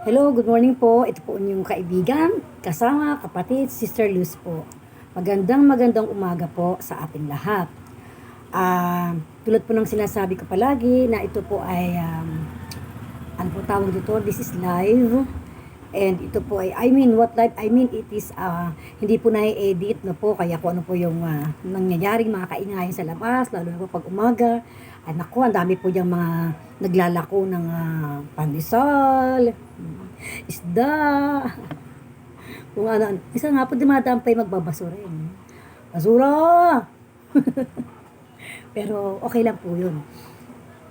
Hello, good morning po. Ito po inyong kaibigan, kasama, kapatid, Sister Luz po. Magandang umaga po sa ating lahat. Tulad po ng sinasabi ko palagi na ito po ay, ano po tawag dito, this is live. And ito po ay, what live, it is, hindi po na-edit na po, kaya kung ano po yung nangyayaring mga kaingayan sa labas, lalo na po pag umaga. Ay naku, ang dami po yung mga naglalako ng pandesal, isda, kung ano. Isa nga po dumadampay magbabasura yun. Basura! Pero okay lang po yun.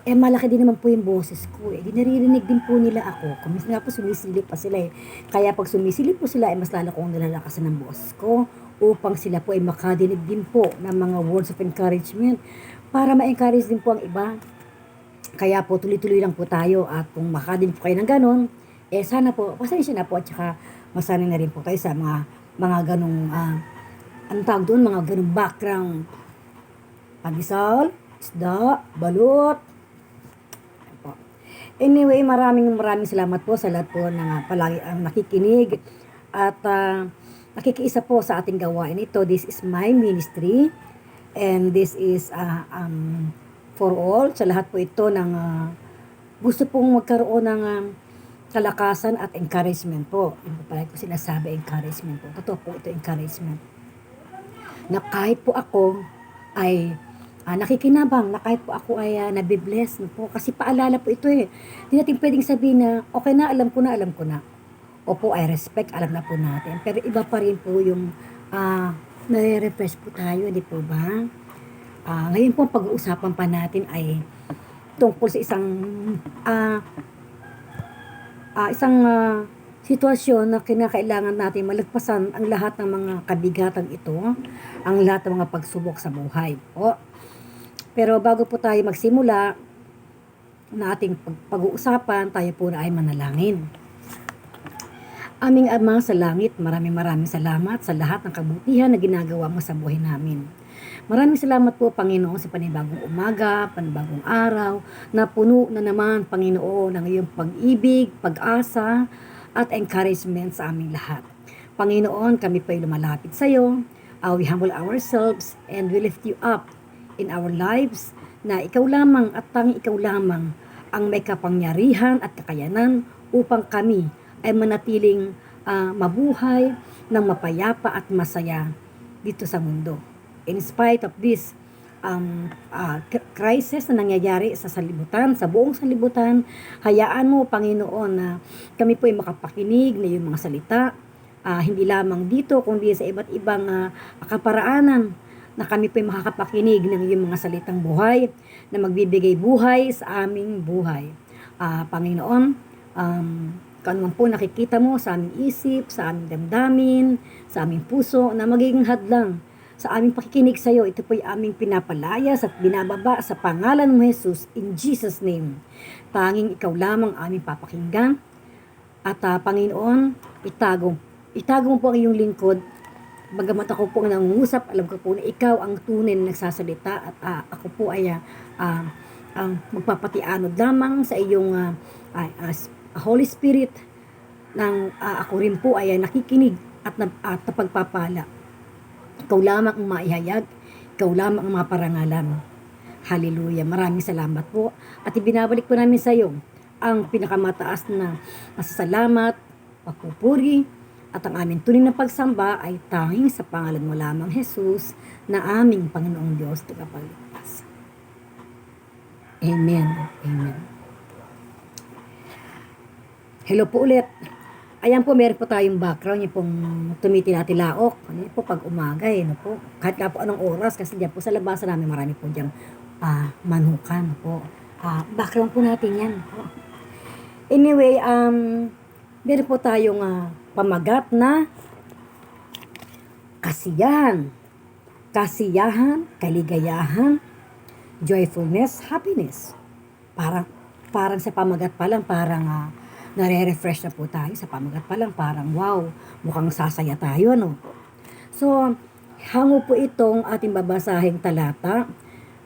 Malaki din naman po yung boses ko eh. Di naririnig din po nila ako. Kung minsan nga po sumisilip pa sila eh. Kaya pag sumisilip po sila, mas lalo kong nalalakasan ng boses ko upang sila po ay makadinig din po ng mga words of encouragement para ma-encourage din po ang iba. Kaya po tuloy-tuloy lang po tayo at kung makadinig po kayo ng ganon, sana po, pasensya na po at saka masanay na rin po kayo sa mga ganong, anong tawag doon, mga ganong background. Pandesal, isda, balot. Anyway, maraming salamat po sa lahat po na palagi ang nakikinig at nakikiisa po sa ating gawain ito. This is my ministry and this is for all. Sa lahat po ito ng gusto pong magkaroon ng kalakasan at encouragement po. Yung po pala ko sinasabi, encouragement po. Totoo po ito, encouragement. Na kahit po ako ay nakikinabang, na kahit po ako ay nabibless no po. Kasi paalala po ito eh. Hindi natin pwedeng sabihin na, okay na, alam ko na. Opo, I respect, alam na po natin. Pero iba pa rin po yung nare-refresh po tayo, di po ba? Ngayon po, pag-uusapan pa natin ay tungkol sa isang sitwasyon na kinakailangan natin malagpasan ang lahat ng mga kabigatan ito, ang lahat ng mga pagsubok sa buhay po. Pero bago po tayo magsimula na ating pag-uusapan, tayo po na ay manalangin. Aming Ama sa langit, maraming salamat sa lahat ng kabutihan na ginagawa mo sa buhay namin. Maraming salamat po, Panginoon, sa panibagong umaga, panibagong araw, na puno na naman, Panginoon, ng iyong pag-ibig, pag-asa, at encouragement sa aming lahat. Panginoon, kami po ay lumalapit sa iyo. We humble ourselves and we lift you up in our lives na ikaw lamang at tanging ikaw lamang ang may kapangyarihan at kakayanan upang kami ay manatiling mabuhay ng mapayapa at masaya dito sa mundo. In spite of this crisis na nangyayari sa salibutan, sa buong salibutan, hayaan mo, Panginoon, na kami po ay makapakinig na yung mga salita, hindi lamang dito, kundi sa iba't ibang kaparaanan, na kami po ay makakapakinig ng iyong mga salitang buhay na magbibigay buhay sa aming buhay. Panginoon, kung ano po nakikita mo sa aming isip, sa aming damdamin, sa aming puso, na magiging hadlang sa aming pakikinig sa iyo, ito po ay aming pinapalayas at binababa sa pangalan mo, Jesus, in Jesus' name. Tanging ikaw lamang aming papakinggan. At Panginoon, itago mo po ang iyong lingkod. Bagamat ako po ang nangungusap, alam ko po na ikaw ang tunay na nagsasalita at ako po ay magpapatianod lamang sa iyong Holy Spirit nang ako rin po ay nakikinig at napagpapala. Ikaw lamang ang maihayag, ikaw lamang ang maparangalan. Hallelujah. Maraming salamat po. At ibinabalik po namin sa iyo ang pinakamataas na masasalamat, papupuri, at ang aming tunay na pagsamba ay tanging sa pangalan mo lamang, Jesus, na aming Panginoong Diyos tagapagligtas. Amen. Amen. Hello po ulit. Ayan po, meron po tayong background, yung pong tumitila-tilaok. Ano po, pag umaga no po. Kahit nga po anong oras, kasi diyan po sa labasan namin, marami po diyang manukan po. Background po natin yan po. Anyway, meron po tayong pamagat na kasiyahan, kaligayahan, joyfulness, happiness. Parang sa pamagat pa lang, parang nare-refresh na po tayo. Sa pamagat pa lang, parang wow, mukhang sasaya tayo, no? So, hango po itong ating babasahing talata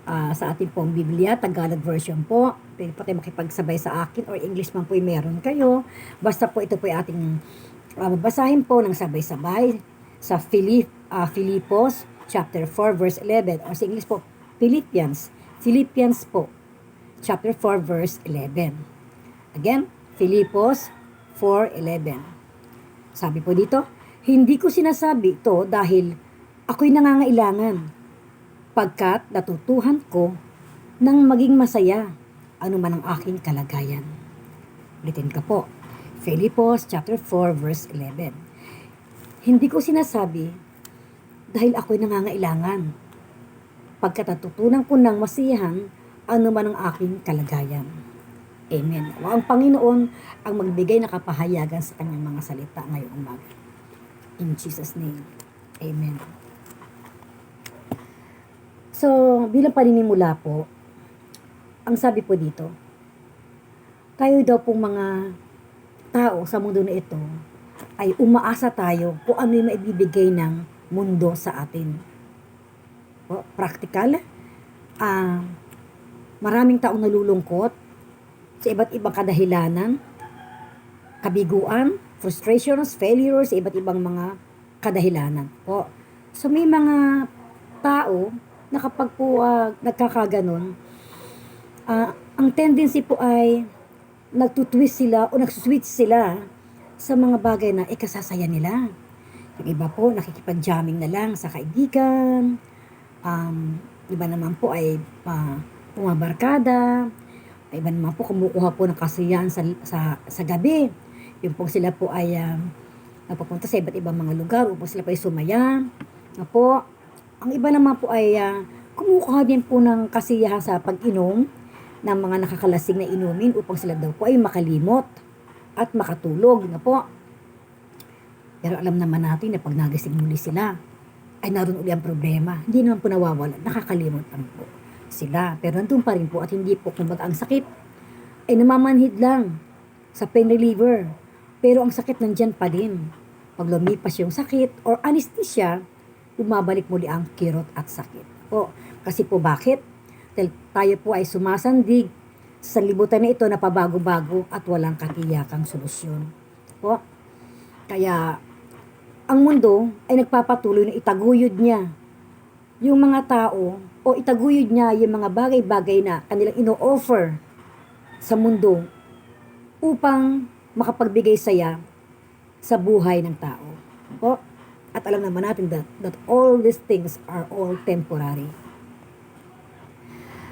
sa ating pong Biblia, Tagalog version po. Pwede po kayo makipagsabay sa akin or English man po yung meron kayo. Basta po ito po yung ating babasahin po ng sabay-sabay sa Filipos chapter 4 verse 11 or sa English po Philippians po chapter 4 verse 11. Again, Filipos 4:11. Sabi po dito, hindi ko sinasabi ito dahil ako'y nangangailangan pagkat natutuhan ko nang maging masaya ano man ang aking kalagayan. Ulitin ka po. Filipos chapter 4 verse 11. Hindi ko sinasabi dahil ako'y nangangailangan pagkat natutunan ko nang masiyahan ano man ang aking kalagayan. Amen. O ang Panginoon ang magbigay na kapahayagan sa kanyang mga salita ngayong umaga. In Jesus' name. Amen. So, bilang paninimula po, ang sabi po dito, tayo daw pong mga tao sa mundo na ito ay umaasa tayo kung ano yung maibibigay ng mundo sa atin. O, practical, maraming taong nalulungkot sa iba't ibang kadahilanan, kabiguan, frustrations, failures, sa iba't ibang mga kadahilanan po. So may mga tao na kapag po nagkakaganon, ang tendency po ay nagtutwist sila o nagsuswitch sila sa mga bagay na ikasasaya nila. Yung iba po nakikipag-jamming na lang sa kaibigan, iba naman po ay pumabarkada, iba naman po kumukuha po ng kasiyahan sa gabi. Yung po sila po ay napapunta sa iba't ibang mga lugar upang sila po ay sumaya. Po, ang iba naman po ay kumukuha din po ng kasiyahan sa pag-inom ng mga nakakalasing na inumin upang sila daw po ay makalimot at makatulog na po. Pero alam naman natin na pag nagising muli sila, ay naroon uli ang problema. Hindi naman po nawawala, nakakalimot lang po sila. Pero nandun pa rin po at hindi po kumbaga ang sakit ay namamanhid lang sa pain reliever. Pero ang sakit nandyan pa din. Pag lumipas yung sakit or anesthesia, bumabalik muli ang kirot at sakit. Po, kasi po bakit? Dahil tayo po ay sumasandig sa libutan na ito na pabago-bago at walang katiyakang solusyon. Po, kaya ang mundo ay nagpapatuloy na itaguyod niya yung mga tao o itaguyod niya yung mga bagay-bagay na kanilang ino-offer sa mundo upang makapagbigay saya sa buhay ng tao. Po, at alam naman natin that all these things are all temporary.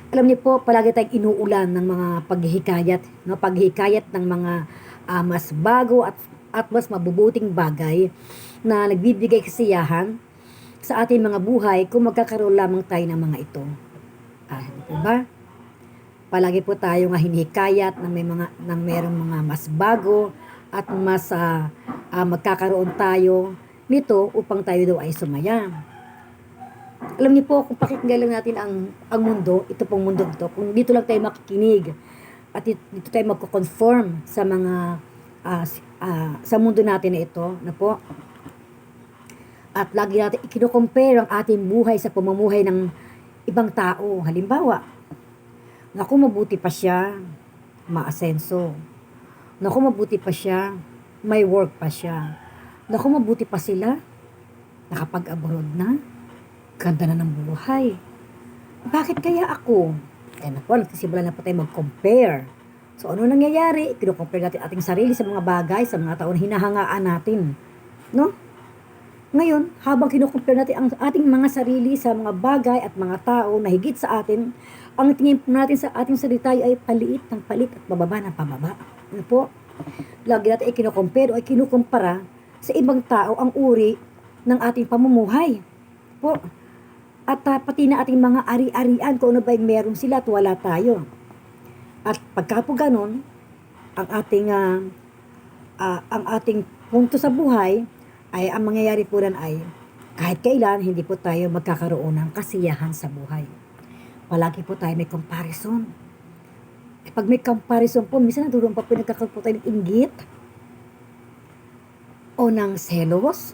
Alam niyo po, palagi tayong inuulan ng mga paghihikayat, no? Paghihikayat ng mga mas bago at mas mabubuting bagay na nagbibigay kasiyahan sa ating mga buhay kung magkakaroon lamang tayo ng mga ito. Diba? Palagi po tayo nga hinihikayat ng merong mga mas bago at mas magkakaroon tayo nito upang tayo daw ay sumaya. Alam niyo po, kung pakikinggan lang natin ang mundo, ito pong mundo ito, kung dito lang tayo makikinig at dito tayo magko-conform sa mga sa mundo natin na ito, na po, at lagi natin ikino-compare ang ating buhay sa pamumuhay ng ibang tao. Halimbawa, naku, mabuti pa siya, maasenso. Naku, mabuti pa siya, may work pa siya. Naku, mabuti pa sila, nakapag-abroad na, ganda na ng buhay. Bakit kaya ako? Kaya na po, nagsisimula na po tayo mag-compare. So, ano nangyayari? Kino-compare natin ating sarili sa mga bagay, sa mga tao na hinahangaan natin. No? Ngayon, habang kino-compare natin ang ating mga sarili sa mga bagay at mga tao na higit sa atin, ang tingin po natin sa ating sarili tayo ay paliit ng palit at pababa ng pababa. Ano po? Lagi natin ay kino-compare o ay kinukumpara sa ibang tao ang uri ng ating pamumuhay. Po. At pati na ating mga ari-arian kung ano ba yung meron sila at wala tayo. At pagka po ganun, ang ating punto sa buhay ay ang mangyayari po rin ay kahit kailan hindi po tayo magkakaroon ng kasiyahan sa buhay. Palagi po tayo may comparison. Pag may comparison po, minsan naduroon pa po nagkakaroon po tayo ng inggit o ng selos.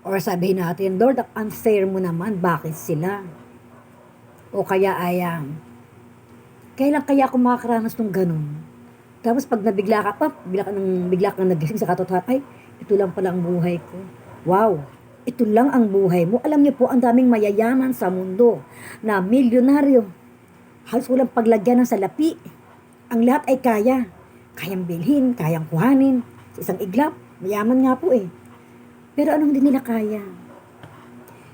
Or sabihin natin, Lord, unfair mo naman, bakit sila? O kaya ay, kailan kaya ako makakaranas ng ganun? Tapos pag nabigla ka pa, bigla kang nagising sa katotohanan, ay, ito lang pala ang buhay ko. Wow! Ito lang ang buhay mo. Alam niyo po, ang daming mayayaman sa mundo na milyonaryo. Halos walang paglagyan ng salapi. Ang lahat ay kaya. Kayang bilhin, kayang kuhanin. Sa isang iglap, mayaman nga po eh. Pero anong hindi nila kaya?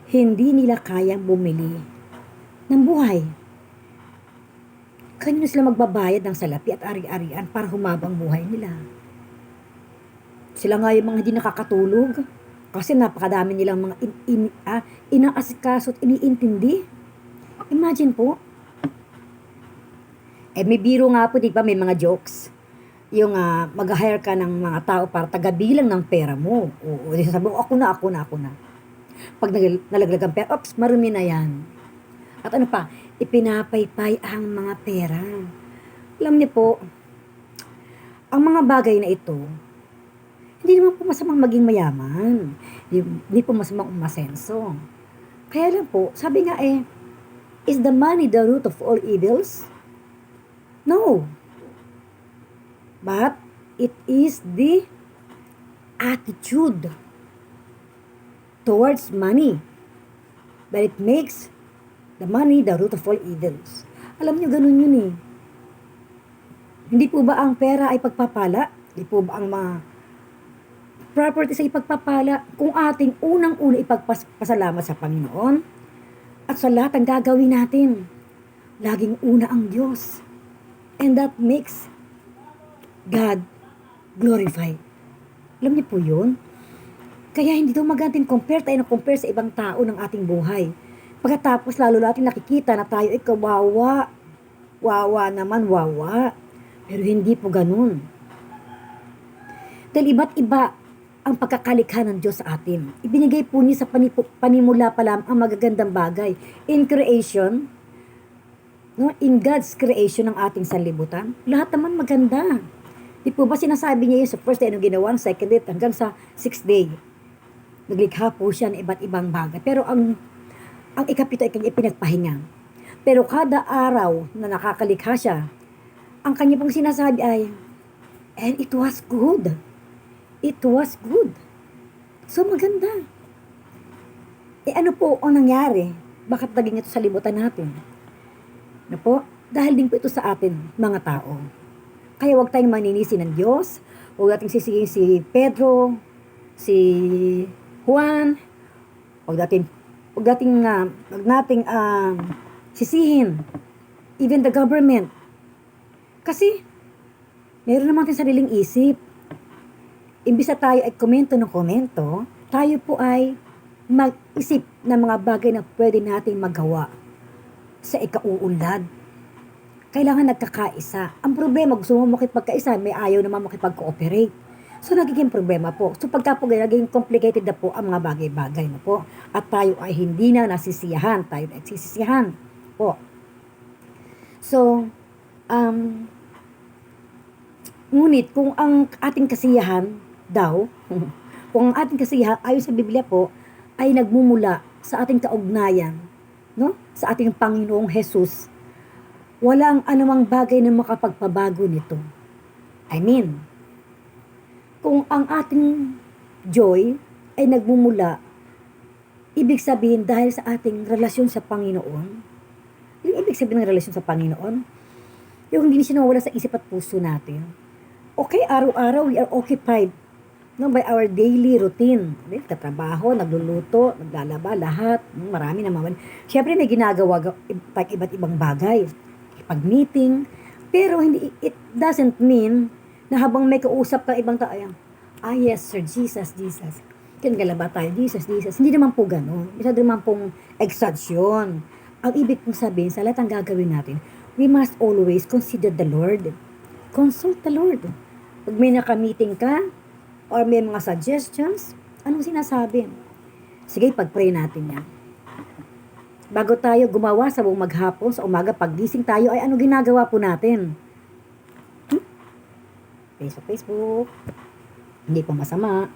Hindi nila kayang bumili ng buhay. Kanino sila magbabayad ng salapi at ari-arian para humabang buhay nila? Sila nga yung mga hindi nakakatulog kasi napakadami nilang mga inaasikaso at iniintindi. Imagine po. May biro nga po, di ba, may mga jokes. Yung mag-hire ka ng mga tao para tagabilang ng pera mo. O sabi mo, ako na. Pag nalaglag ang pera, oops, marumi na yan. At ano pa, ipinapaypay ang mga pera. Alam niyo po, ang mga bagay na ito, hindi naman po masamang maging mayaman. Hindi po masamang umasenso. Kaya lang po, sabi nga is the money the root of all evils? No. But it is the attitude towards money that it makes the money the root of all evils. Alam niyo, ganun yun eh. Hindi po ba ang pera ay pagpapala? Hindi po ba ang mga properties ay pagpapala kung ating unang-una ipagpasalamat sa Panginoon at sa lahat ng gagawin natin? Laging una ang Diyos. And that makes God glorified. Alam niyo po yun? Kaya hindi ito maganting compare tayo ng compare sa ibang tao ng ating buhay. Pagkatapos lalo natin nakikita na tayo ay kawawa. Wawa naman, wawa. Pero hindi po ganun. Dahil iba't iba ang pagkakalikha ng Diyos sa atin. Ibinigay po niya sa panimula pa lang ang magagandang bagay. In creation, no, in God's creation ng ating sanlibutan, lahat naman maganda. Di po ba sinasabi niya yun sa first day anong ginawa, second day, hanggang sa sixth day. Naglikha po siya ng iba't ibang bagay. Pero ang ikapito ay kanya pinagpahinga. Pero kada araw na nakakalikha siya, ang kanya pong sinasabi ay, and it was good. It was good. So maganda. Ano po ang nangyari? Bakit naging ito sa libutan natin? Na po? Dahil din po ito sa atin, mga tao. Kaya huwag tayong maninisi ng Diyos. Huwag nating sisihin si Pedro, si Juan. Huwag nating sisihin even the government. Kasi meron naman tayong sariling isip. Imbis na tayo ay komento ng komento, tayo po ay mag-isip ng mga bagay na pwede nating magawa sa ikauunlad. Kailangan nagkakaisa. Ang problema, gusto mo makipagkaisa, may ayaw naman makipag-cooperate. So, nagiging problema po. So, pagka po naging complicated na po ang mga bagay-bagay na po. At tayo ay hindi na nasisiyahan. Tayo ay nagsisisiyahan po. So, ngunit kung ang ating kasiyahan daw, kung ang ating kasiyahan ayon sa Biblia po, ay nagmumula sa ating kaugnayan, no? Sa ating Panginoong Jesus, walang anumang bagay na makapagpabago nito. I mean, kung ang ating joy ay nagmumula, ibig sabihin dahil sa ating relasyon sa Panginoon, yung ibig sabihin ng relasyon sa Panginoon, yung hindi siya nawala sa isip at puso natin. Okay, araw-araw we are occupied, no, by our daily routine. Nagtatrabaho, nagluluto, naglalaba, lahat. Marami naman. Siyempre may ginagawa iba't ibang bagay. Pag-meeting. Pero hindi, it doesn't mean na habang may kausap ka ibang tao, yes sir, Jesus. Kingalaba tayo, Jesus. Hindi naman po ganun. Isa naman pong exaggerasyon. Ang ibig pong sabihin, sa lahat ng gagawin natin, we must always consider the Lord. Consult the Lord. Pag may naka-meeting ka, or may mga suggestions, anong sinasabi? Sige, pag-pray natin yan. Bago tayo gumawa sa buong maghapon, sa umaga, paggising tayo, ay ano ginagawa po natin? Facebook. Hindi po masama.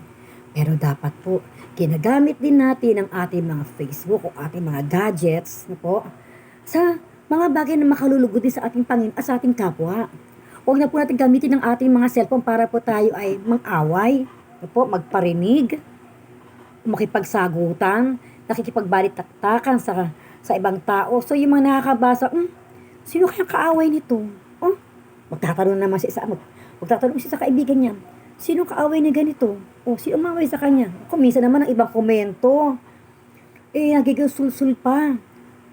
Pero dapat po, ginagamit din natin ang ating mga Facebook o ating mga gadgets, po, sa mga bagay na makalulugod din sa ating Panginoon at sa ating kapwa. Huwag na po natin gamitin ang ating mga cellphone para po tayo ay mang-away, po, magparinig, makipagsagutan, nakikipagbalit-taktakan sa ibang tao. So yung mga nakakabasa, sino kayang kaaway nito? Oh, magtatanong naman siya magtatanong siya sa kaibigan niya, sino kaaway ni ganito? O, sino umaway sa kanya? Kung minsan naman ang ibang komento, nagigasulsul pa.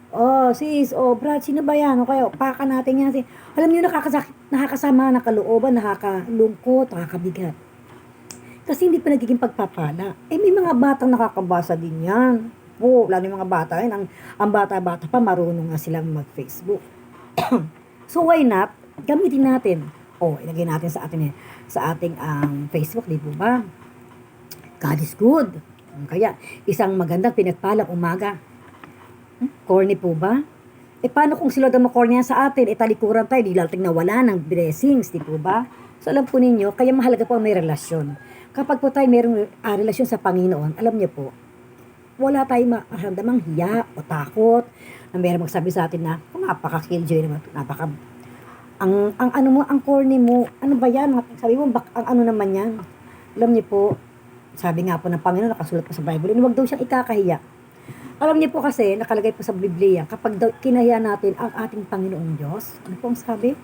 Oh, sis, Brad, sino ba yan? O kaya, paka natin yan. Alam niyo, nakakasakit, nakakasama, nakalooban, nakakalungkot, nakakabigat. Kasi hindi pa nagiging pagpapala. May mga batang nakakabasa din yan. Po, lalo yung mga bata, ang bata-bata pa, marunong nga silang mag-Facebook. So, why not? Gamitin natin. Ilagay natin sa ating Facebook, di po ba? God is good. Kaya, isang magandang pinagpalang umaga. Corny po ba? Paano kung sila daw makornya sa atin? Talikuran tayo, di lating nawala ng blessings, di po ba? So, alam po ninyo, kaya mahalaga po ang may relasyon. Kapag po tayo mayroong relasyon sa Panginoon, alam niyo po, wala tayong maramdamang hiya o takot na mayroong magsabi sa atin na, napaka-killjoy naman, ang corny mo, ano ba yan? Sabi mo, ang ano naman yan? Alam niyo po, sabi nga po ng Panginoon, nakasulat po sa Bible, huwag daw siyang ikakahiya. Alam niyo po kasi, nakalagay po sa Biblia, kapag daw kinahiya natin ang ating Panginoong Diyos, ano po ang sabi?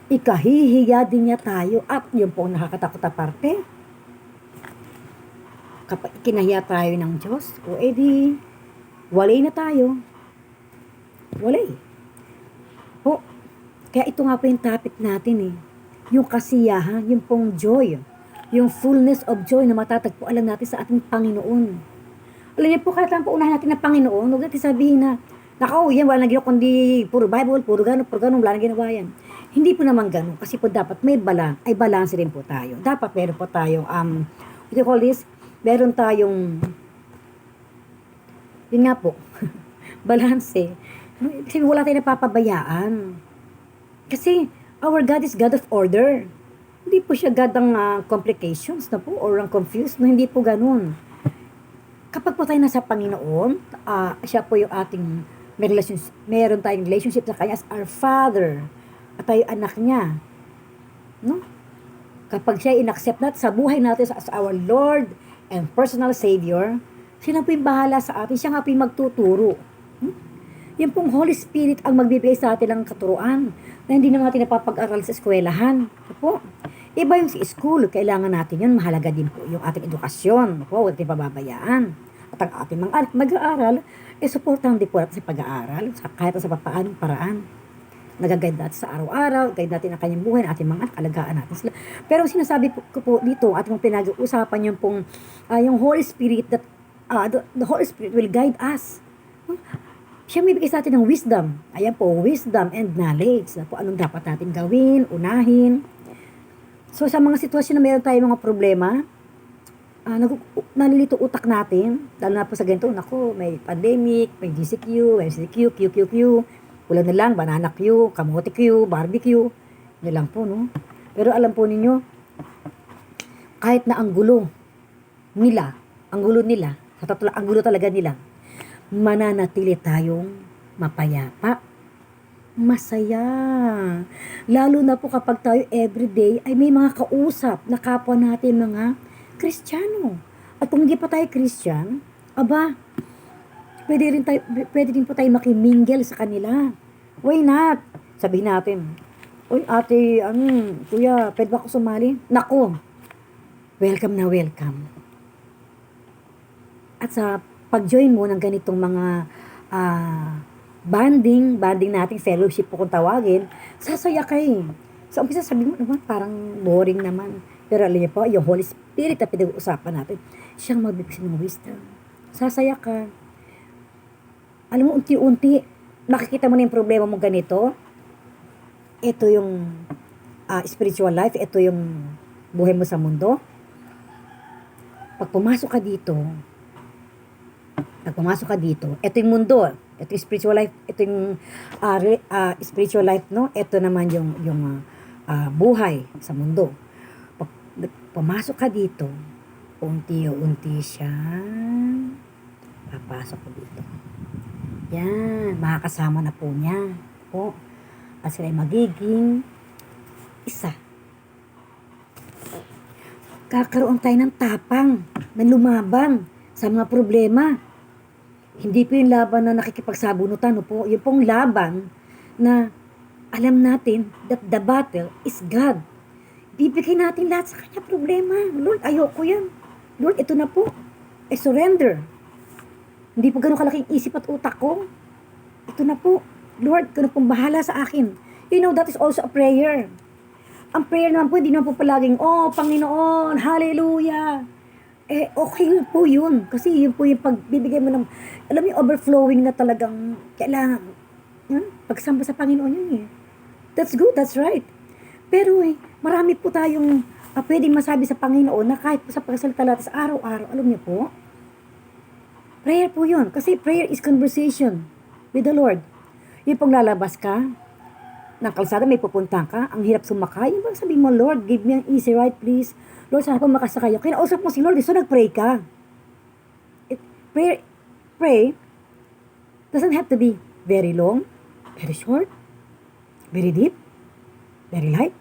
Ikahihiya din niya tayo, at yun po ang nakakatakot na parte. Kapag kinahiya tayo ng Diyos, edi, walay na tayo. Walay. Po, kaya ito nga po yung topic natin yung kasiyahan, yung pong joy, yung fullness of joy na matatagpuan lang natin sa ating Panginoon. Alam niyo po, kahit lang po unahin natin ng Panginoon, huwag natin sabihin na, yan, wala na ginawa, kundi puro Bible, puro gano'n, wala na ginawa yan. Hindi po naman gano'n, kasi po dapat may balance rin po tayo. Dapat meron po tayong, what do you call this? Meron tayong, yun nga po, balance Kasi wala tayong napapabayaan. Kasi, our God is God of order. Hindi po siya God ng complications na po, or ang confused, no, hindi po gano'n. Kapag po tayo nasa Panginoon, siya po yung ating meron tayong relationship sa Kanya as our Father, at tayo anak niya. No? Kapag siya inaccept natin sa buhay natin as our Lord and personal Savior, siya na po yung bahala sa atin, siya nga po yung magtuturo. Yung pong Holy Spirit ang magbibigay sa atin ng katuruan na hindi naman natin napapag-aral sa eskwelahan. Po. Iba yung sa school, kailangan natin yun, mahalaga din po yung ating edukasyon. Huwag natin pababayaan. At ang ating mga anak mag-aaral, supportan din po natin sa pag-aaral, kahit sa papaanong paraan. Nag-guide natin sa araw-araw, guide natin ang kanyang buhay, ating mga anak, alagaan natin sila. Pero sinasabi ko po dito, ating pinag-uusapan yung pong, yung Holy Spirit, that the Holy Spirit will guide us. Siya may bigay sa atin ng wisdom. Ayan po, wisdom and knowledge. Po, anong dapat natin gawin, unahin. So, sa mga sitwasyon na meron tayong mga problema, nalilito utak natin, lalo na po sa ganito, may pandemic, may GCQ, MCQ, QQQ, ulan na lang, banana Q, kamote Q, barbecue, yun lang po, no? Pero alam po ninyo, kahit na ang gulo nila, ang gulo talaga nila, mananatili tayong mapayapa, masaya. Lalo na po kapag tayo everyday ay may mga kausap na kapwa natin mga Kristiyano. At kung hindi pa tayo Christian, pwede din po tayo makimingle sa kanila. Why not? Sabihin natin, uy ate, kuya, pwede ba ako sumali? Naku, welcome na welcome. At sa pag-join mo ng ganitong mga banding nating fellowship po kung tawagin, sasaya kayo. So, umpisa sabi mo naman, parang boring naman. Pero alam niyo po, yung Holy Spirit na pinag-uusapan natin, siyang magbibigay ng wisdom. Sasaya ka. Alam mo, unti-unti, makikita mo na yung problema mo ganito. Ito yung spiritual life, ito yung buhay mo sa mundo. Pag pumasok ka dito, ito yung mundo, ito yung spiritual life, ito yung spiritual life, no? Ito naman yung buhay sa mundo. Pag pumasok ka dito, unti-unti siya papasok ko dito. Yan, makakasama na po niya. Po. At sila ay magiging isa. Kakaroon tayo ng tapang na lumaban sa mga problema. Hindi po yung laban na nakikipagsabunutan, no po. Yung pong laban na alam natin that the battle is God. Bibigay natin lahat sa kanya problema. Lord, ayoko yan. Lord, ito na po. I surrender. Hindi po ganun kalaking isip at utak ko. Ito na po. Lord, ganun pong bahala sa akin. You know, that is also a prayer. Ang prayer naman po, hindi naman po palaging, oh, Panginoon, hallelujah. Okay po yun. Kasi yun po yung pagbibigay mo ng, alam mo yung overflowing na talagang kailangan. Pagsamba sa Panginoon yun eh. That's good, that's right. Pero marami po tayong pwedeng masabi sa Panginoon na kahit po sa pagsalita natin sa araw-araw, alam niyo po, prayer po yun. Kasi prayer is conversation with the Lord. Yung pong lalabas ka, ng kalsada may pupunta ka, ang hirap sumakay, yung bang sabihin mo, Lord, give me an easy ride, please. Lord, sana po makasakay ako. Kinausap mo si Lord, so nag-pray ka. Pray doesn't have to be very long, very short, very deep, very light.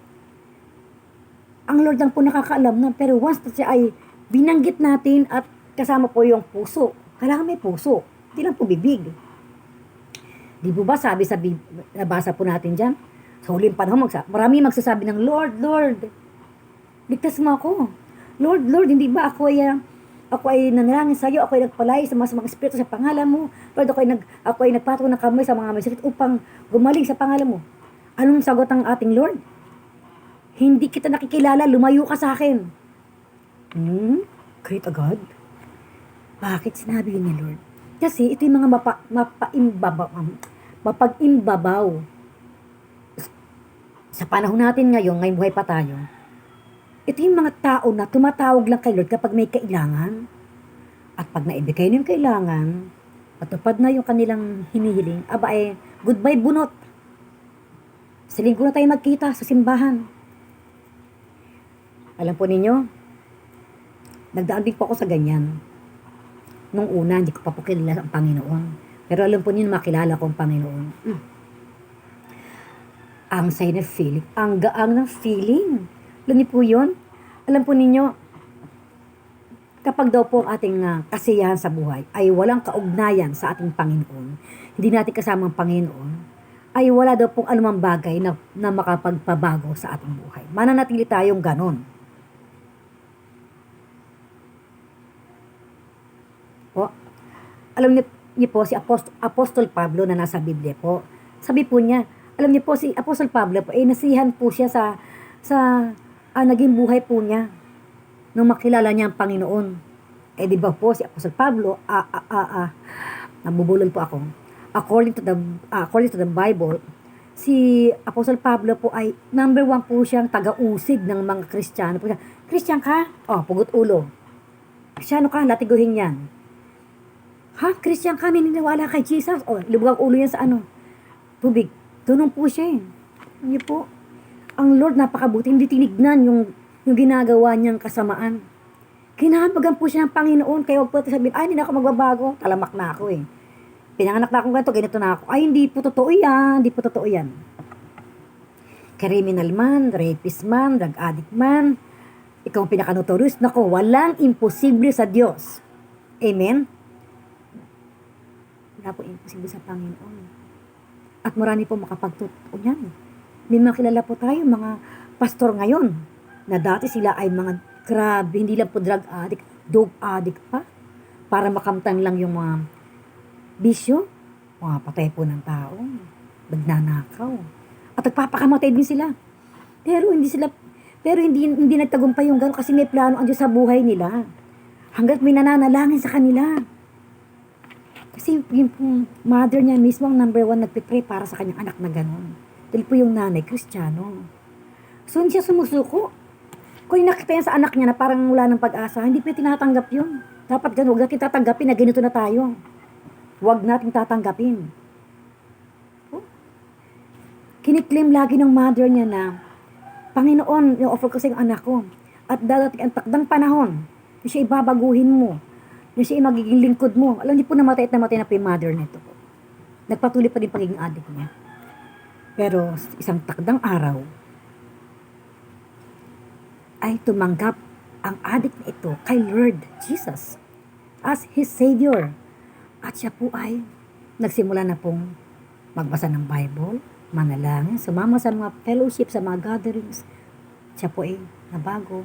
Ang Lord lang po nakakaalam na, pero once na siya ay binanggit natin at kasama po yung puso, kailangan may puso, hindi lang po bibig. Di po ba sabi sa nabasa po natin dyan? Sa huling panahon, marami magsasabi ng, Lord, Lord, ligtas mo ako. Lord, Lord, hindi ba ako ay nanalangin sa iyo, ako ay nagpalay sa mga espiritu sa pangalan mo. Lord, ako ay nagpataw ng kamay sa mga may sakit upang gumaling sa pangalan mo. Anong sagot ng ating Lord? Hindi kita nakikilala, lumayo ka sa akin. Great God. Bakit sinabi yun ni Lord? Kasi ito yung mga mapag-imbabaw. Sa panahon natin ngayon, ngayong buhay pa tayo, ito yung mga tao na tumatawag lang kay Lord kapag may kailangan. At pag naibigay na yung kailangan, patupad na yung kanilang hinihiling, goodbye bunot. Sa linggo na tayo magkita sa simbahan. Alam po ninyo, nagdaan din po ako sa ganyan. Nung una, hindi ko pa po kilala ang Panginoon. Pero alam po niyo, makilala ko ang Panginoon. Ang saya na feeling, ang gaang ng feeling. Alam niyo po yun? Alam po ninyo, kapag daw po ang ating kasiyahan sa buhay ay walang kaugnayan sa ating Panginoon, hindi natin kasama ang Panginoon, ay wala daw pong anumang bagay na makapagpabago sa ating buhay. Mananatili tayong ganon. Po, alam niyo po si Apostol Pablo na nasa Biblia po, sabi po niya, alam niyo po si Apostol Pablo po, nasihan po siya sa naging buhay po niya nung makilala niya ang Panginoon. Di ba po si Apostol Pablo, nabubulol po ako. According to the Bible, si Apostol Pablo po ay number 1 po siyang taga-usig ng mga Kristiyano. Kristyan ka? Pugot ulo. Kristiyano ka? Latiguhin yan. Ha? Kristyan ka? Naniniwala kay Jesus? Lubog ang ulo yan sa tubig. Tunong po siya Ano po? Ang Lord napakabuti. Hindi tinignan yung ginagawa niyang kasamaan. Kinahabagan po siya ng Panginoon. Kaya huwag po sabihin, hindi na ako magbabago. Talamak na ako Pinanganak na akong ganito na ako. Hindi po totoo yan. Hindi po totoo yan. Criminal man, rapist man, drug addict man, ikaw ang pinaka-notorious. Nako, walang imposible sa Diyos. Amen? Wala po imposible sa Panginoon. At marami po makapagtotoo yan. May makilala po tayo, mga pastor ngayon, na dati sila ay mga grabe, hindi lang po drug addict, dope addict pa, para makamtan lang yung mga bisyo, mga patay po ng tao, nagnanakaw, at nagpapakamatay din sila. Pero hindi nagtagumpay yung gano'n kasi may plano ang Diyos sa buhay nila. Hanggat may nananalangin sa kanila. Kasi yung mother niya mismo ang number 1 nagpipray para sa kanyang anak na gano'n. Dahil po yung nanay, Kristiyano. So hindi siya sumusuko. Kung nakita niya sa anak niya na parang wala ng pag-asa, hindi pa tinatanggap yun. Dapat gano'n, huwag natin tatanggapin na ganito na tayo. Huwag natin tatanggapin. Kiniklaim lagi ng mother niya na, Panginoon, i-offer ko sa yung anak ko. At dadating ang takdang panahon, na siya ibabaguhin mo, na siya magiging lingkod mo. Alam niyo po namatay na po yung mother nito po. Nagpatuloy pa din pagiging adik niya. Pero isang takdang araw, ay tumanggap ang adik na ito kay Lord Jesus as his Savior. At siya po ay nagsimula na pong magbasa ng Bible, manalangin, sumama sa mga fellowship, sa mga gatherings. Siya po ay nabago.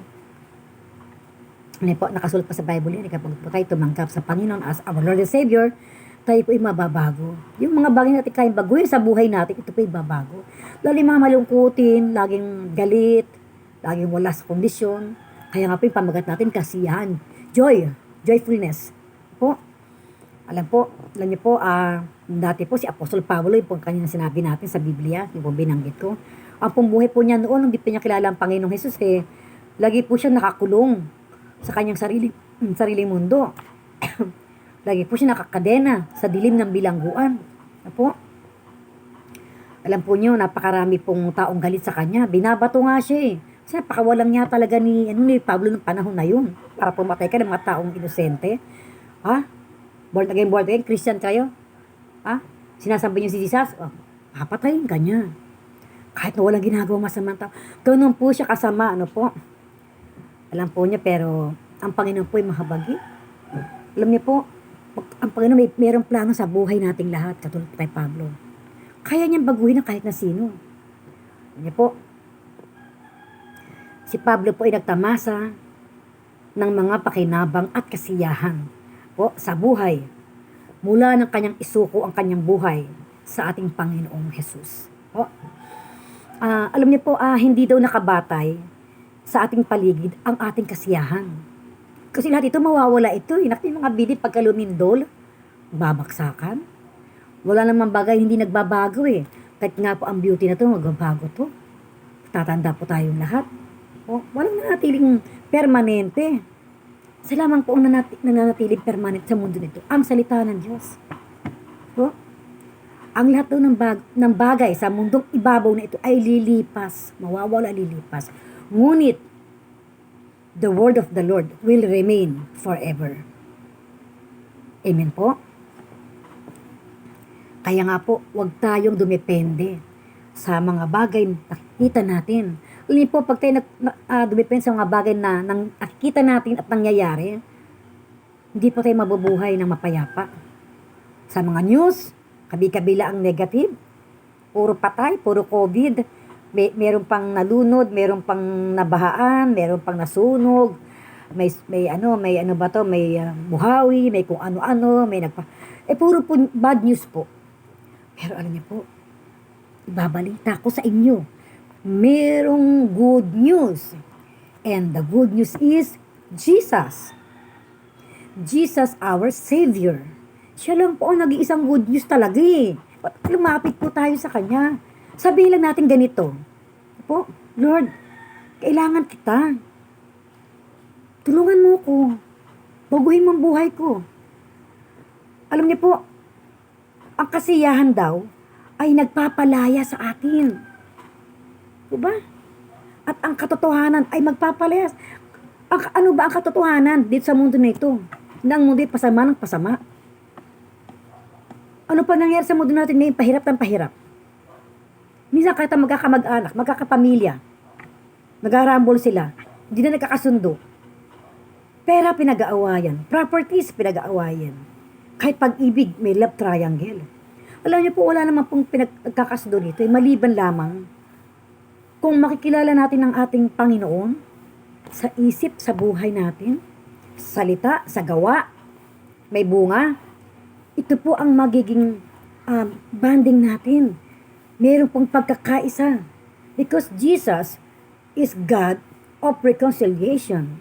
Ano po, nakasulat pa sa Bible yan, kapag po tayo tumanggap sa Panginoon as our Lord and Savior, tayo po ay mababago. Yung mga bagay natin kayang baguhin sa buhay natin, ito po ay babago. Lalo yung mga malungkutin, laging galit, laging wala sa kondisyon. Kaya nga po yung pamagat natin, kasiyahan. Joy, joyfulness. Po, alam niyo po, dati po si Apostol Pablo, yung po kanina sinabi natin sa Biblia, yung po binanggit ko, ang pumbuhay po niya noon, hindi pa niya kilala ang Panginoong Jesus, lagi po siya nakakulong sa kanyang sariling mundo. Lagi po siya nakakadena sa dilim ng bilangguan. Apo, alam po niyo, napakarami pong taong galit sa kanya. Binabato nga siya Kasi napakawalang niya talaga ni Pablo ng panahon na yun. Para pumatay ka ng mga taong inosente. Born again, Christian kayo. Sinasabi niyo si Jesus, papatayin ka niya. Kahit na walang ginagawa masamang tao. Ganun po siya kasama, Alam po niya, pero ang Panginoon po ay mahabagi. Alam niyo po, ang Panginoon mayroong plano sa buhay nating lahat, katulad kay Pablo. Kaya niyang baguhin na kahit na sino. Alam niyo po, si Pablo po ay nagtamasa ng mga pakinabang at kasiyahan po sa buhay. Mula ng kanyang isuko ang kanyang buhay sa ating Panginoong Jesus. Alam niyo po, hindi daw nakabatay sa ating paligid ang ating kasiyahan. Kasi lahat ito mawawala ito. Nakita yung mga bilid pagka lumindol, babaksakan. Wala namang bagay hindi nagbabago Kahit nga po ang beauty na to, magbabago to. Tatanda po tayong lahat. Walang nanatiling permanente. Sa lamang po ang nananatiling permanente sa mundo nito, ang salita ng Diyos. Ang lahat daw ng bagay sa mundong ibabaw na ito ay lilipas. Mawawala, lilipas. Ngunit, the word of the Lord will remain forever. Amen po? Kaya nga po, huwag tayong dumepende sa mga bagay na nakikita natin. Alam po, pag tayo dumepende sa mga bagay na nakikita natin at nangyayari, hindi po tayo mabubuhay ng mapayapa. Sa mga news, kabi-kabila ang negative, puro patay, puro COVID, meron pang nalunod, meron pang nabahaan, meron pang nasunog, may buhawi, may kung ano-ano, puro po bad news po. Pero alam niyo po, ibabalita ko sa inyo, merong good news. And the good news is Jesus. Jesus our Savior. Siya lang po ang nag-iisang good news talaga Lumapit po tayo sa Kanya. Sabihin lang natin ganito. Lord, kailangan kita. Tulungan mo ko. Baguhin mo ang buhay ko. Alam niyo po, ang kasiyahan daw ay nagpapalaya sa atin. Diba? At ang katotohanan ay magpapalaya. Ano ba ang katotohanan dito sa mundo na ito? Nang mundo ay pasama ng pasama. Ano pa nangyari sa mundo natin ngayon? Pahirap ng pahirap. Minsan kahit magkakamag-anak, magkakapamilya, nagarambol sila, hindi na nagkakasundo. Pera pinag-aawayan, properties pinag-aawayan. Kahit pag-ibig, may love triangle. Alam niyo po, wala naman pong pinagkakasundo dito. Maliban lamang kung makikilala natin ang ating Panginoon sa isip, sa buhay natin, sa salita, sa gawa, may bunga. Ito po ang magiging banding natin. Meron pong pagkakaisa. Because Jesus is God of reconciliation.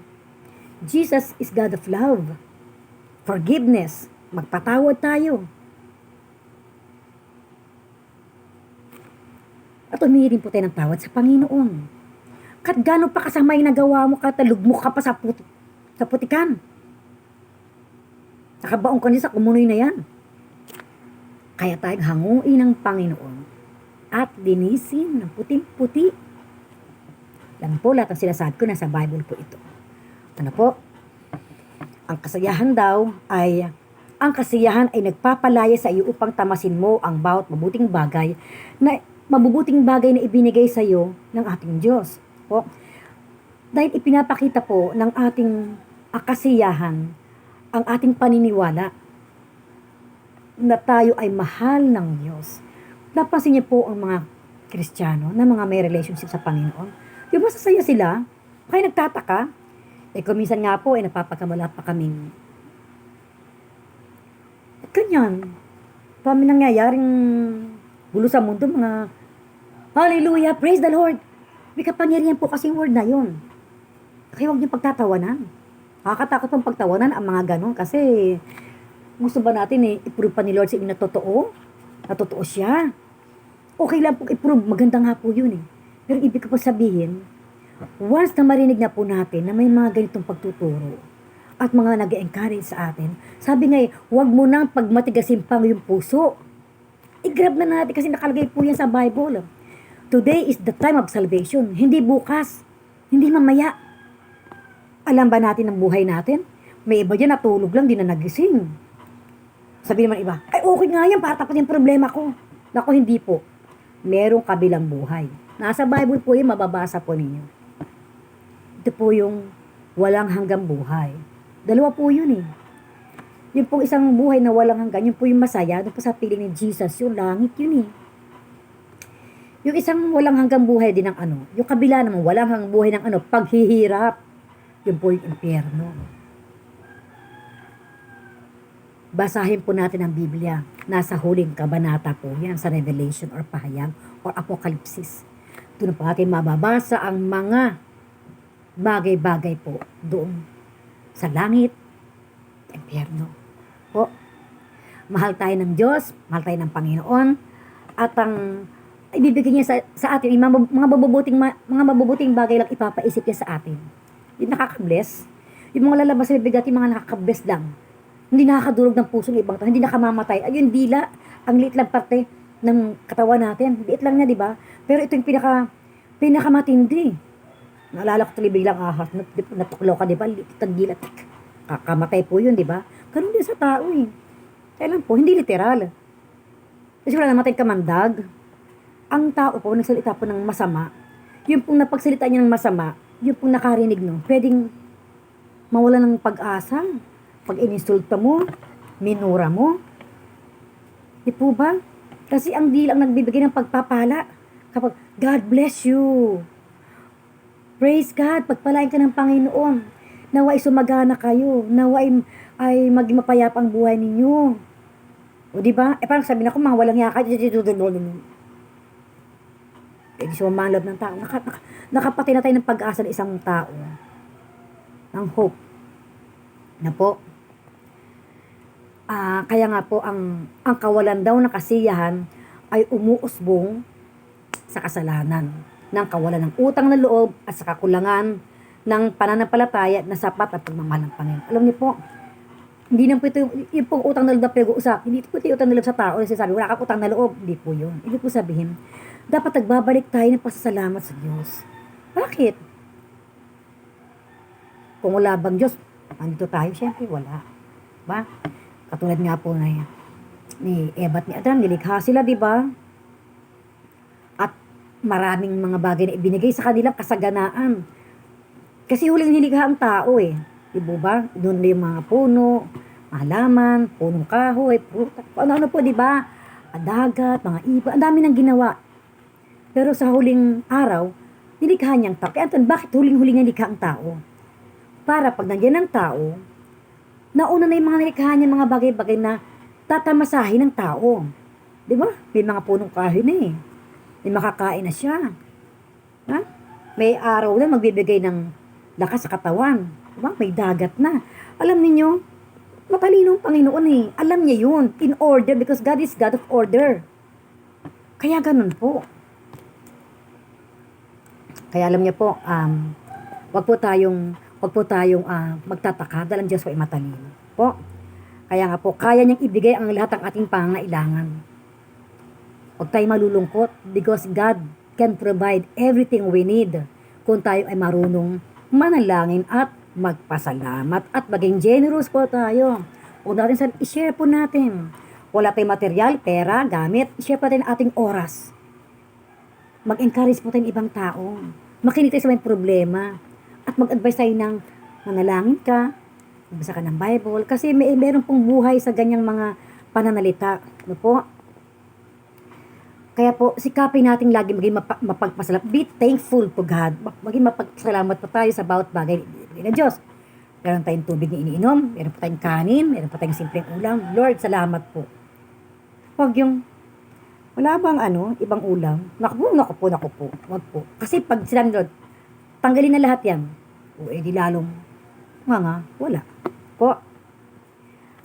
Jesus is God of love. Forgiveness. Magpatawad tayo. At humihiling po tayo ng tawad sa Panginoon. Kahit gano'n pa kasama yung nagawa mo, katalugmok ka pa sa putikan. Nakabaong ka niya sa kumunoy na yan. Kaya tayong hanguin ng Panginoon at linisin ng puting-puti. Alam po, lahat ang sinasabi ko nasa Bible po ito. Ano po? Ang kasayahan daw ay Ang kasiyahan ay nagpapalaya sa iyo upang tamasin mo ang bawat mabubuting bagay na ibinigay sa iyo ng ating Diyos. Po. Dahil ipinapakita po ng ating kasiyahan ang ating paniniwala na tayo ay mahal ng Diyos. Napansin niyo po ang mga Kristiyano na mga may relationship sa Panginoon. Yung masasaya sila, kaya nagtataka, kung minsan nga po, napapagkamala pa kaming ganyan. Kami nangyayaring gulo sa mundo, mga hallelujah, praise the Lord. May kapangyarihan po kasing word na yun. Kaya huwag niyo pagtatawanan. Nakakatakot pang pagtawanan ang mga ganon kasi gusto ba natin i-prove pa ni Lord sa inyo na totoo? Na totoo siya. Okay lang pong i-prove, maganda nga po yun Pero ibig ko po sabihin, once na marinig na po natin na may mga ganitong pagtuturo at mga nag-encourage sa atin, sabi nga huwag mo nang pagmatigasin pang yung puso. I-grab na natin kasi nakalagay po yan sa Bible. Today is the time of salvation. Hindi bukas. Hindi mamaya. Alam ba natin ang buhay natin? May iba dyan natulog lang, di na nagising. Sabi naman iba, ay okay nga yan, para tapos yung problema ko. Naku, hindi po. Merong kabilang buhay. Nasa Bible po yun, mababasa po ninyo. Ito po yung walang hanggang buhay. Dalawa po yun Yung pong isang buhay na walang hanggan, yun po yung masaya, doon po sa piling ni Jesus, yung langit yun Yung isang walang hanggang buhay din ng yung kabila naman, walang hanggang buhay ng paghihirap. Yun po yung impyerno. Basahin po natin ang Biblia. Nasa huling kabanata po yan sa Revelation or Pahayag or Apokalipsis. Doon po natin mababasa ang mga bagay-bagay po doon sa langit, impyerno. Po, mahal tayo ng Diyos, mahal tayo ng Panginoon, at ang ibibigay niya sa atin, mga mabubuting bagay lang ipapaisip niya sa atin. Yung nakaka-bless, yung mga lalabas sa bibig natin, mga nakaka-bless lang. Hindi nakakadurog ng puso ng ibang tao, hindi nakamamatay. Ayun, dila, ang liit lang parte ng katawan natin. Liit lang niya, di ba? Pero ito yung pinakamatindi. Naalala ko tuloy biglang natuklaw ka, di ba? Tagdilat. Kakamatay po yun, di ba? Ganun din sa tao Kaya lang po, hindi literal. Kasi wala namatay kamandag. Ang tao po, nagsalita po ng masama. Yung pong napagsalita niya ng masama, yung pong nakarinig pwedeng mawala ng pag-asa. Pag ininsulta mo, minura mo. Di po ba? Kasi ang dilang nagbibigay ng pagpapala. Kapag, God bless you. Praise God, pagpalain ka ng Panginoon. Naway sumagana kayo. Naway ay maging mapayapa ang buhay ninyo. O di ba? Parang sabi na ko, mga walang yaka. Hindi sumamalab ng tao. Nakapatay na tayo ng pag-asa ng isang tao. Ng hope. Na po. Kaya nga po, ang kawalan daw ng kasiyahan ay umuusbong sa kasalanan. Ng kawalan ng utang na loob at sa kakulangan ng pananampalataya na sapat at pagmamahal ng Panginoon. Alam niyo po, hindi na po ito yung pong utang na loob na pinag-uusap. Hindi po ito yung utang na loob sa tao. Sabi, wala kang utang na loob. Hindi po yun. Hindi po sabihin, dapat nagbabalik tayo ng pasasalamat sa Diyos. Bakit? Kung wala bang Diyos, andito tayo, siyempre wala. Ba? Katulad nga po ni Eva at ni Adan, nilikha sila, di ba? At maraming mga bagay na ibinigay sa kanilang kasaganaan. Kasi huling nilikha ang tao Di ba? Doon na yung mga puno, halaman, punong kahoy, pruta, ano-ano po, di ba? Dagat, mga ibon, ang dami nang ginawa. Pero sa huling araw, nilikha niyang tao. Kaya Anton, bakit huling-huling nilikha ang tao? Para pag nandiyan ang tao, nauna na yung mga nilikha niya, mga bagay-bagay na tatamasahin ng tao. Di ba? May mga punong kahoy na May makakain na siya. Ha? May araw na magbibigay ng lakas sa katawan. Diba? May dagat na. Alam niyo, matalino ang Panginoon Alam niya yun. In order, because God is God of order. Kaya ganun po. Kaya alam niyo po, wag po tayong magtataka dahil ang Diyos po ay matalino. Po. Kaya nga po, kaya niyang ibigay ang lahat ng ating pangangailangan. Huwag tayong malulungkot because God can provide everything we need kung tayo ay marunong manalangin at magpasalamat at maging generous po tayo. Huwag natin i-share po natin. Wala tayong material, pera, gamit, i-share po natin ang ating oras. Mag-encourage po tayong ibang tao. Makinig tayo sa may problema. At mag-advise tayo ng manalangin ka, magbasa ka ng Bible, kasi meron pong buhay sa ganyang mga pananalita. Ano po? Kaya po, sikapin natin lagi maging mapagpasalamat. Be thankful to God. Maging mapagpasalamat po tayo sa bawat bagay ng Diyos. Meron tayong tubig na iniinom, meron pa tayong kanin, meron pa tayong simpleng ulam. Lord, salamat po. Huwag yung, wala bang ibang ulam? Naku po. Huwag po. Kasi pag sinabi Lord, tanggalin na lahat yan. O edi lalong, wala. Po.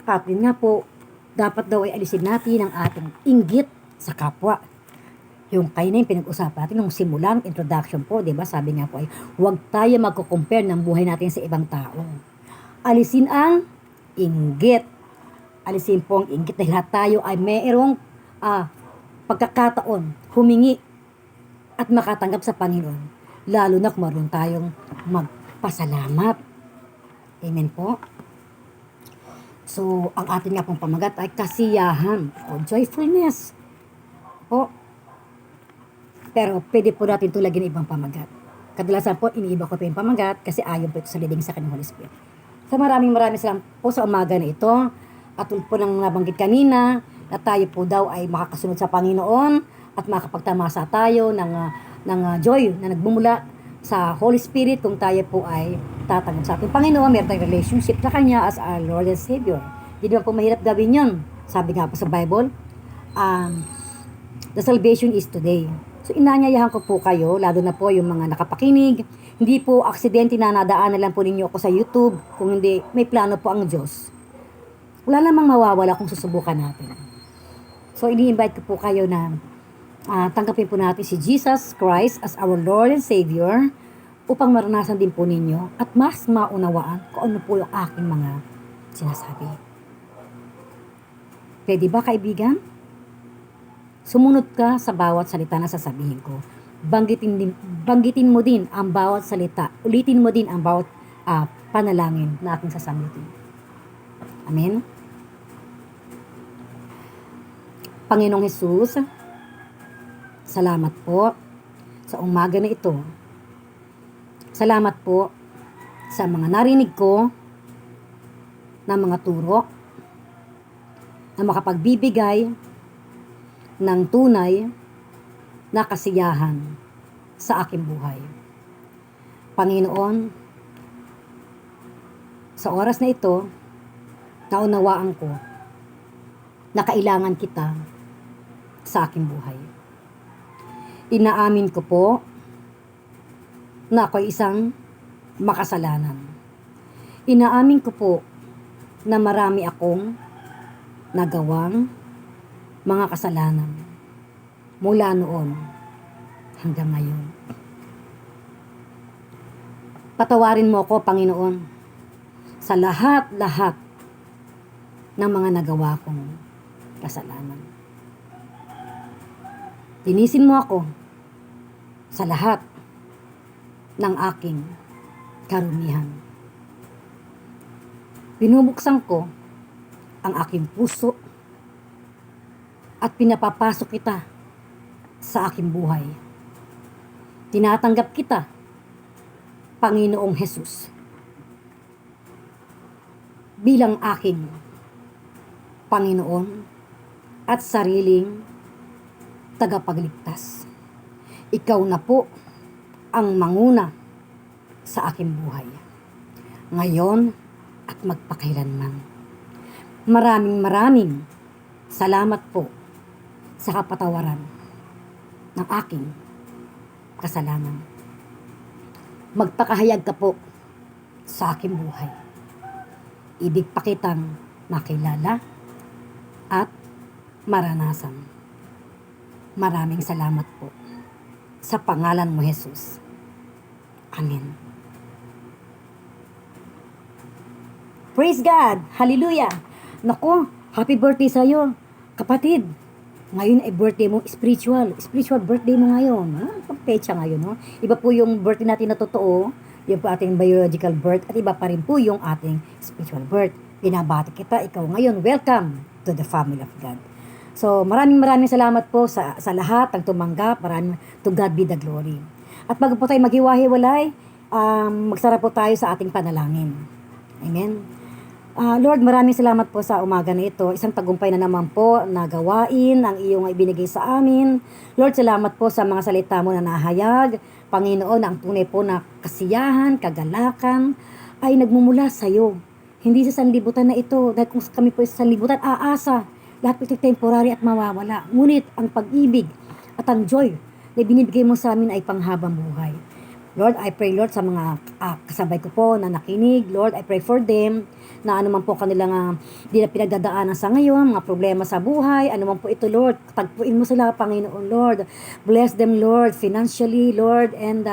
At yun nga po, dapat daw ay alisin natin ang ating inggit sa kapwa. Yung kayo na yung pinag-usapan natin nung simulang introduction po, di ba? Sabi nga po ay, huwag tayo magko-compare ng buhay natin sa ibang tao. Alisin ang inggit. Alisin po ang inggit dahil lahat tayo ay mayroong pagkakataon, humingi at makatanggap sa Panginoon. Lalo na kung marunong tayong magpasalamat. Amen po. So, ang ating nga pong pamagat ay kasiyahan o joyfulness. Po. Pero pwede po natin tulagin ng ibang pamagat. Kadalasan po, iniiba ko po yung pamagat kasi ayon po ito sa leading sa kanyang Holy Spirit. So maraming salamat po sa umaga na ito. At tulad po ng nabanggit kanina, na tayo po daw ay makakasunod sa Panginoon at makakapagtamasa tayo ng joy na nagmumula sa Holy Spirit kung tayo po ay tatanggap sa ating Panginoon. Meron tayong relationship sa Kanya as our Lord and Savior. Hindi naman po mahirap gawin yun. Sabi nga po sa Bible, the salvation is today. So inanyayahan ko po kayo, lalo na po yung mga nakapakinig. Hindi po aksidente na nadaan na lang po ninyo ako sa YouTube. Kung hindi, may plano po ang Diyos. Wala namang mawawala kung susubukan natin. So ini-invite ko po kayo na tanggapin po natin si Jesus Christ as our Lord and Savior upang maranasan din po ninyo at mas maunawaan kung ano po yung aking mga sinasabi. Pwede ba, kaibigan? Sumunod ka sa bawat salita na sasabihin ko. Banggitin mo din ang bawat salita. Ulitin mo din ang bawat panalangin na aking sasabihin. Amen? Panginoong Jesus, salamat po sa umaga na ito. Salamat po sa mga narinig ko na mga turo na makapagbibigay ng tunay na kasiyahan sa aking buhay. Panginoon, sa oras na ito, naunawaan ko na kailangan kita sa aking buhay. Inaamin ko po na ako'y isang makasalanan. Inaamin ko po na marami akong nagawang mga kasalanan mula noon hanggang ngayon. Patawarin mo ako, Panginoon, sa lahat-lahat ng mga nagawa kong kasalanan. Tinisin mo ako sa lahat ng aking karumihan. Binubuksan ko ang aking puso at pinapapasok kita sa aking buhay. Tinatanggap kita, Panginoong Jesus, bilang aking Panginoon at sariling tagapagligtas. Ikaw na po ang manguna sa aking buhay, ngayon at magpakailanman. Maraming salamat po sa kapatawaran ng aking kasalanan. Magpakahayag ka po sa aking buhay. Ibig pa kitang makilala at maranasan. Maraming salamat po sa pangalan mo, Jesus. Amen. Praise God! Hallelujah! Naku, happy birthday sa'yo, kapatid. Ngayon ay birthday mo, spiritual birthday mo ngayon. Pagpecha ngayon, no? Iba po yung birthday natin na totoo, yung po ating biological birth, at iba pa rin po yung ating spiritual birth. binabati kita. Ikaw ngayon, welcome to the family of God. So, maraming salamat po sa lahat ng tumanggap. To God be the glory. At bago po tayo maghiwa-hiwalay, magsara po tayo sa ating panalangin. Amen. Lord, maraming salamat po sa umaga na ito. Isang tagumpay na naman po na gawain ang iyong ibinigay sa amin. Lord, salamat po sa mga salita mo na nahayag. Panginoon, na ang tunay po na kasiyahan, kagalakan ay nagmumula sa iyo. Hindi sa sanlibutan na ito. Dahil kung kami po sa sanlibutan, aasa. Lahat po ito temporary at mawawala. Ngunit ang pag-ibig at ang joy na binibigay mo sa amin ay panghabang buhay. Lord, I pray, Lord, sa mga kasabay ko po na nakinig. Lord, I pray for them na ano man po kanilang di na pinagdadaanan sa ngayon, mga problema sa buhay, ano man po ito, Lord. Tagpuin mo sila, Panginoon, Lord. Bless them, Lord, financially, Lord, and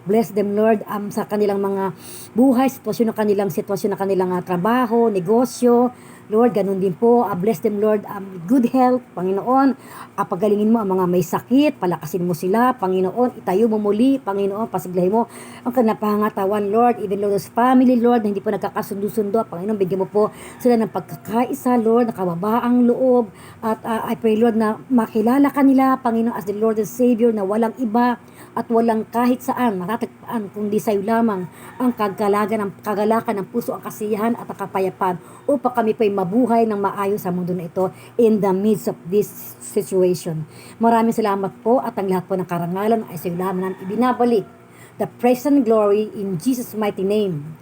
bless them, Lord, sa kanilang mga buhay, sitwasyon ng kanilang trabaho, negosyo. Lord, ganun din po. Bless them, Lord, good health, Panginoon. Pagalingin mo ang mga may sakit, palakasin mo sila, Panginoon. Itayo mo muli, Panginoon. Pasiglahin mo ang kanilang pangangatawan, Lord. Even Lord, those family, Lord, na hindi po nagkakasundo-sundo, Panginoon, bigyan mo po sila ng pagkakaisa, Lord, nakababaang loob. At I pray, Lord, na makilala kanila, Panginoon, as the Lord and Savior, na walang iba at walang kahit saan matatagpuan kundi sa iyo lamang ang kagalakan ng puso, ang kasiyahan at ang kapayapaan upang kami po'y mabuhay ng maayos sa mundo na ito in the midst of this situation. Maraming salamat po at ang lahat po ng karangalan ay sa iyo lamang namin ibinabalik. The praise and glory in Jesus' mighty name.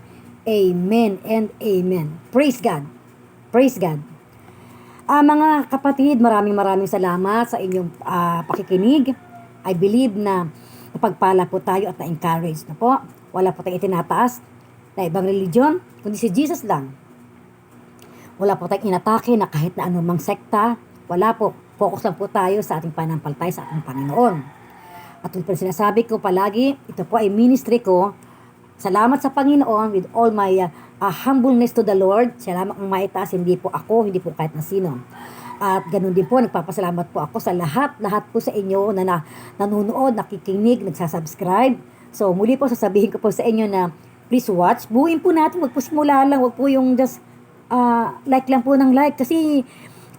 Amen and amen. Praise God. Praise God. Mga kapatid, maraming salamat sa inyong pakikinig. I believe na napagpala po tayo at na-encourage na po. Wala po tayong itinataas na ibang religion, kundi si Jesus lang. Wala po tayong inatake na kahit na anumang sekta. Wala po. Focus lang po tayo sa ating panampalataya sa ating Panginoon. At tulad po sinasabi ko palagi, ito po ay ministry ko. Salamat sa Panginoon with all my humbleness to the Lord. Salamat ang maitaas, hindi po ako, hindi po kahit na sino. At ganun din po, nagpapasalamat po ako sa lahat po sa inyo na nanonood, nakikinig, nagsasubscribe. So muli po sasabihin ko po sa inyo na please watch. Buuin po natin, wag po simula lang, wag po yung just like lang po ng like. Kasi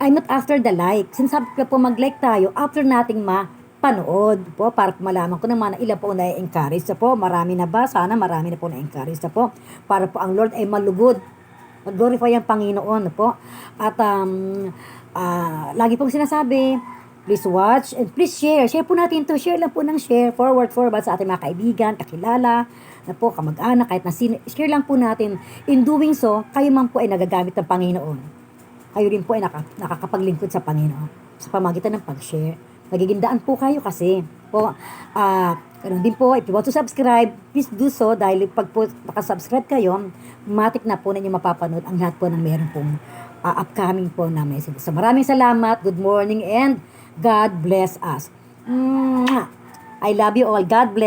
I'm not after the like. Sinasabi ko po mag-like tayo after nating mapanood po para malaman ko naman na ilan po na-encourage na po. Marami na ba? Sana marami na po na-encourage na po. Para po ang Lord ay malugod. Mag-glorify ang Panginoon po. At lagi pong sinasabi, please watch and please share. Share po natin to. Share lang po ng share. Forward sa ating mga kaibigan, kakilala, na po, kamag-anak, kahit na sino. Share lang po natin. In doing so, kayo man po ay nagagamit ng Panginoon. Kayo rin po ay nakakapaglingkod sa Panginoon sa pamagitan ng pag-share. Magiging daan po kayo kasi po, ganun din po, if you want to subscribe, please do so dahil pag po nakasubscribe kayo, matik na po ninyo mapapanood ang lahat po ng meron pong upcoming po na message. So maraming salamat, good morning, and God bless us. I love you all. God bless.